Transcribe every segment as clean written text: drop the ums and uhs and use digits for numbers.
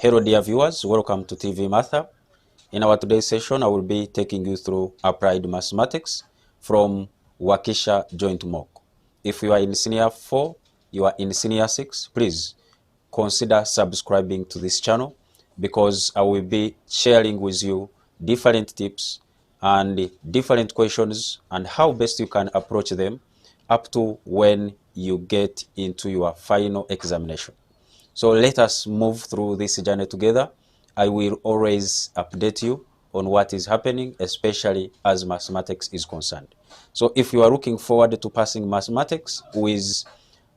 Hello dear viewers, welcome to TV Math. In our today's session, I will be taking you through applied mathematics from Wakisha Joint Mock. If you are in senior 4, you are in senior 6, please consider subscribing to this channel because I will be sharing with you different tips and different questions and how best you can approach them up to when you get into your final examination. So let us move through this journey together. I will always update you on what is happening, especially as mathematics is concerned. So if you are looking forward to passing mathematics with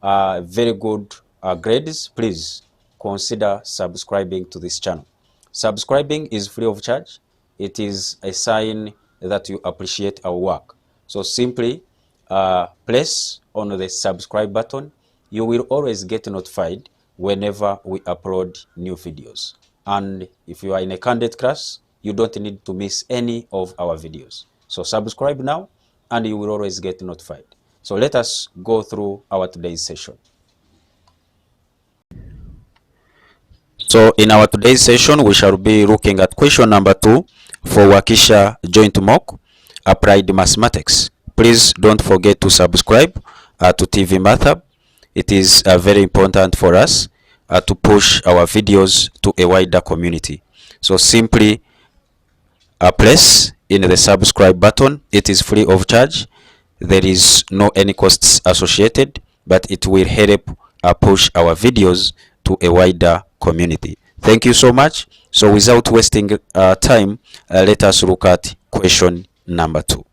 very good grades, please consider subscribing to this channel. Subscribing is free of charge. It is a sign that you appreciate our work. So simply press on the subscribe button. You will always get notified whenever we upload new videos. And if you are in a candidate class, you don't need to miss any of our videos. So subscribe now and you will always get notified. So let us go through our today's session. So in our today's session, we shall be looking at question number 2 for Wakisha Joint Mock Applied Mathematics. Please don't forget to subscribe to TV Math. It is very important for us to push our videos to a wider community. So simply press in the subscribe button. It is free of charge. There is no any costs associated, but it will help push our videos to a wider community. Thank you so much. So without wasting time, let us look at question number 2.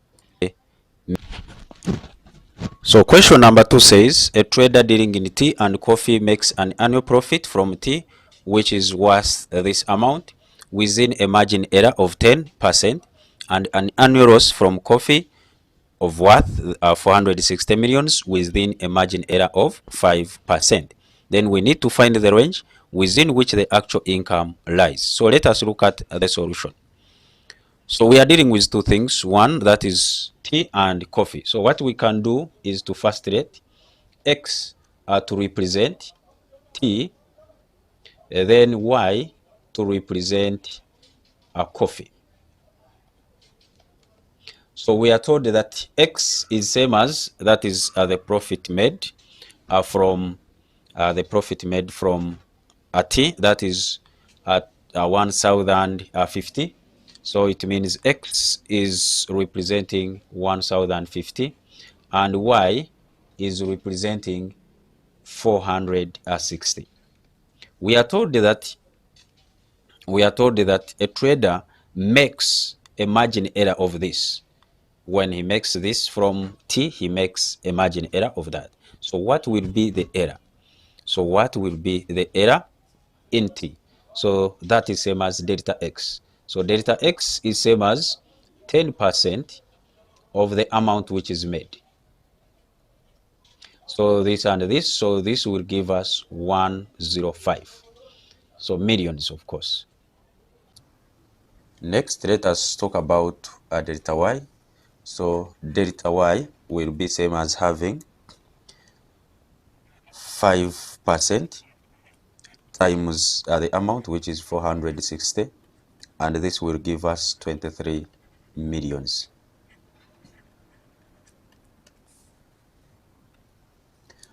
So question number 2 says, a trader dealing in tea and coffee makes an annual profit from tea, which is worth this amount, within a margin error of 10%, and an annual loss from coffee of worth 460 millions within a margin error of 5%. Then we need to find the range within which the actual income lies. So let us look at the solution. So we are dealing with two things. One, that is tea and coffee. So what we can do is to first let X to represent tea, then Y to represent coffee. So we are told that X is same as, that is the profit made from tea, that is at 1050. So it means X is representing 1050 and Y is representing 460. We are told that a trader makes a margin error of this. When he makes this from T, he makes a margin error of that. So what will be the error? So what will be the error in T? So that is same as delta X. So delta X is same as 10% of the amount which is made. So this and this, so this will give us 105. So millions, of course. Next, let us talk about delta Y. So delta Y will be same as having 5% times the amount, which is 460, and this will give us 23 millions.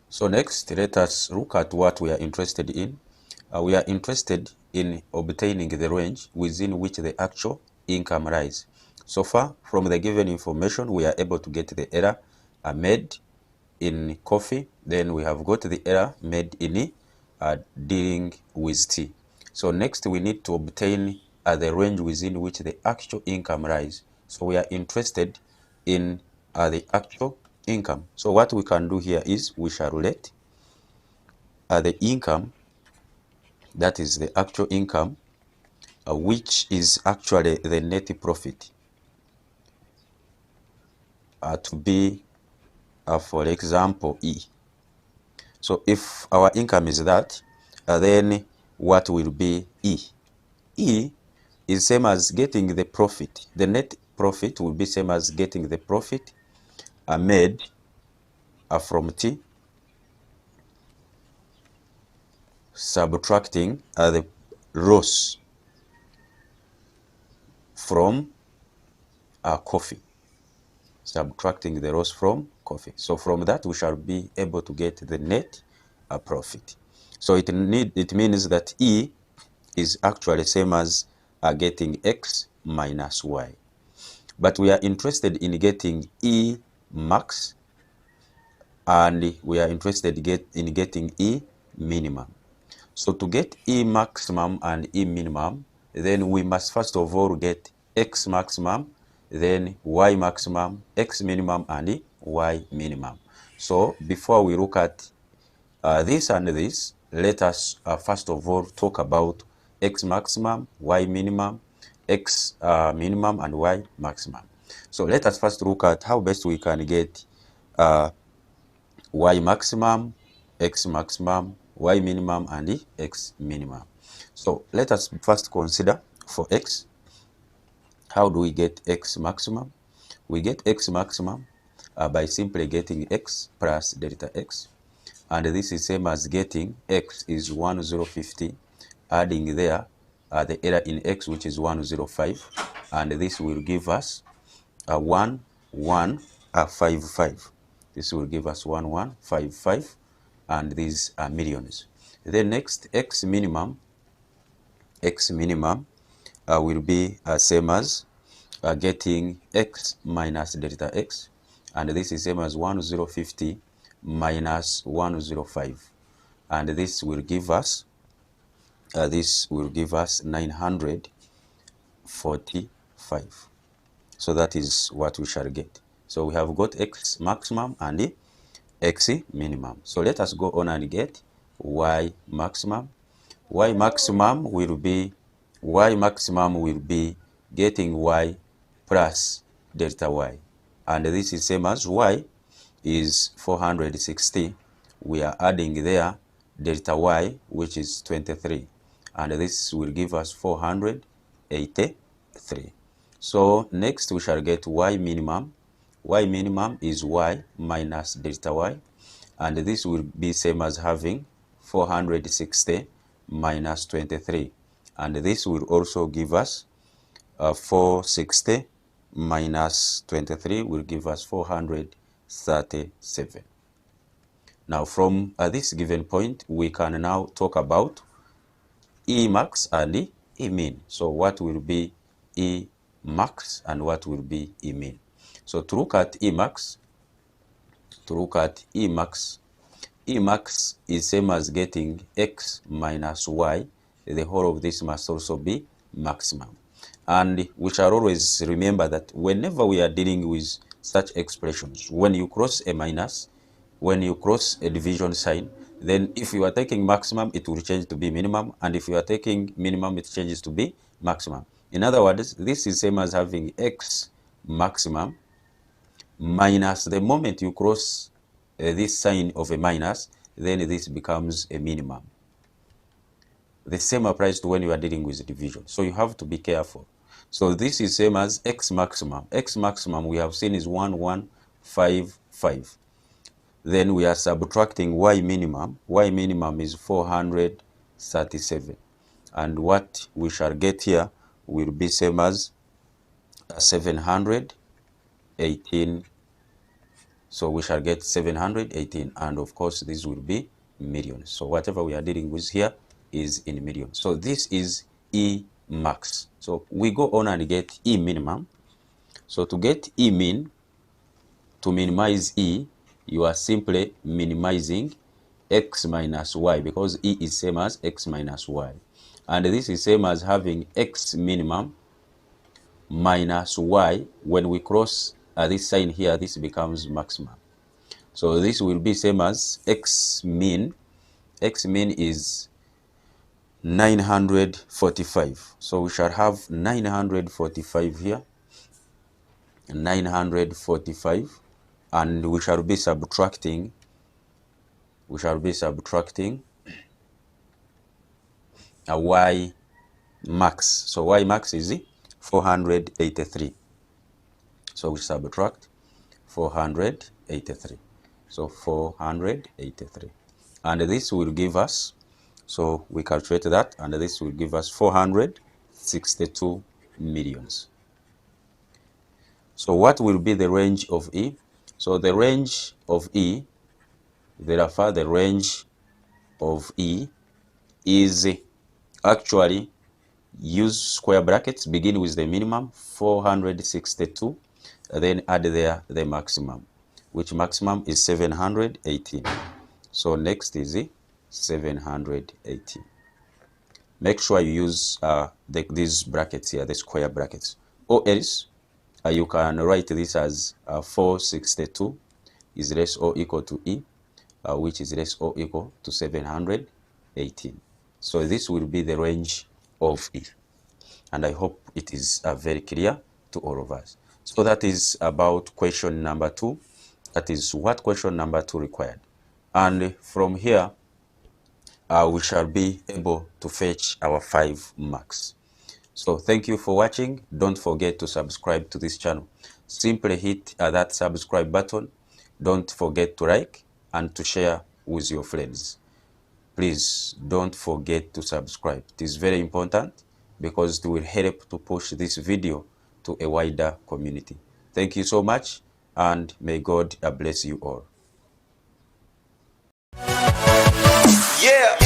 So next, let us look at what we are interested in. We are interested in obtaining the range within which the actual income lies. So far, from the given information, we are able to get the error made in coffee. Then we have got the error made in dealing with tea. So next, we need to obtain the range within which the actual income lies. So we are interested in the actual income. So what we can do here is we shall let the income, that is the actual income, which is actually the net profit, to be, for example, E. So if our income is that, then what will be E? E is same as getting the profit. The net profit will be same as getting the profit made from T, subtracting the rows from coffee. Subtracting the rows from coffee. So from that we shall be able to get the net profit. So it means that E is actually same as getting X minus Y. But we are interested in getting E max, and we are interested in getting E minimum. So to get E maximum and E minimum, then we must first of all get X maximum, then Y maximum, X minimum, and Y minimum. So before we look at this and this, let us first of all talk about X maximum, Y minimum, X minimum, and Y maximum. So let us first look at how best we can get Y maximum, X maximum, Y minimum, and X minimum. So let us first consider for X, how do we get X maximum? We get X maximum by simply getting X plus delta X. And this is same as getting X is 1050, adding there the error in X, which is 105. And this will give us 1155. This will give us 1155, and these are millions. Then next, X minimum will be same as getting X minus delta X, and this is same as 1050 minus 105, and this will give us 945. So that is what we shall get. So we have got X maximum and X minimum. So let us go on and get Y maximum. Y maximum will be getting Y plus delta Y. And this is same as Y is 460. We are adding there delta Y, which is 23. And this will give us 483. So next we shall get Y minimum. Y minimum is Y minus delta Y. And this will be same as having 460 minus 23. And this will also give us 460 minus 23 will give us 437. Now from this given point, we can now talk about E max and E min. So what will be E max and what will be E min? So to look at E max, E max is same as getting X minus Y. The whole of this must also be maximum. And we shall always remember that whenever we are dealing with such expressions, when you cross a minus, when you cross a division sign, then if you are taking maximum, it will change to be minimum. And if you are taking minimum, it changes to be maximum. In other words, this is same as having X maximum minus the moment you cross this sign of a minus, then this becomes a minimum. The same applies to when you are dealing with division. So you have to be careful. So this is same as X maximum. X maximum we have seen is 1155. Then we are subtracting Y minimum. Y minimum is 437. And what we shall get here will be same as 718. So we shall get 718. And of course, this will be millions. So whatever we are dealing with here is in millions. So this is E max. So we go on and get E minimum. So to get E min, to minimize E, you are simply minimizing X minus Y, because E is same as X minus Y. And this is same as having X minimum minus Y. When we cross this sign here, this becomes maximum. So this will be same as X min. X min is 945. So we shall have 945 here. 945. And we shall be subtracting a Y max. So Y max is 483. So we subtract 483. So 483. And this will give us, So we calculate that, and this will give us 462 millions. So what will be the range of E? So the range of E, therefore the range of E is actually use square brackets, begin with the minimum 462, then add there the maximum, which maximum is 718. So next is 718. Make sure you use these brackets here, the square brackets, or else you can write this as 462 is less or equal to E, which is less or equal to 718. So this will be the range of E, and I hope it is very clear to all of us. So that is about question number 2. That is what question number 2 required. And from here, we shall be able to fetch our 5 marks. So thank you for watching. Don't forget to subscribe to this channel. Simply hit that subscribe button. Don't forget to like and to share with your friends. Please don't forget to subscribe. It is very important because it will help to push this video to a wider community. Thank you so much, and may God bless you all. Yeah.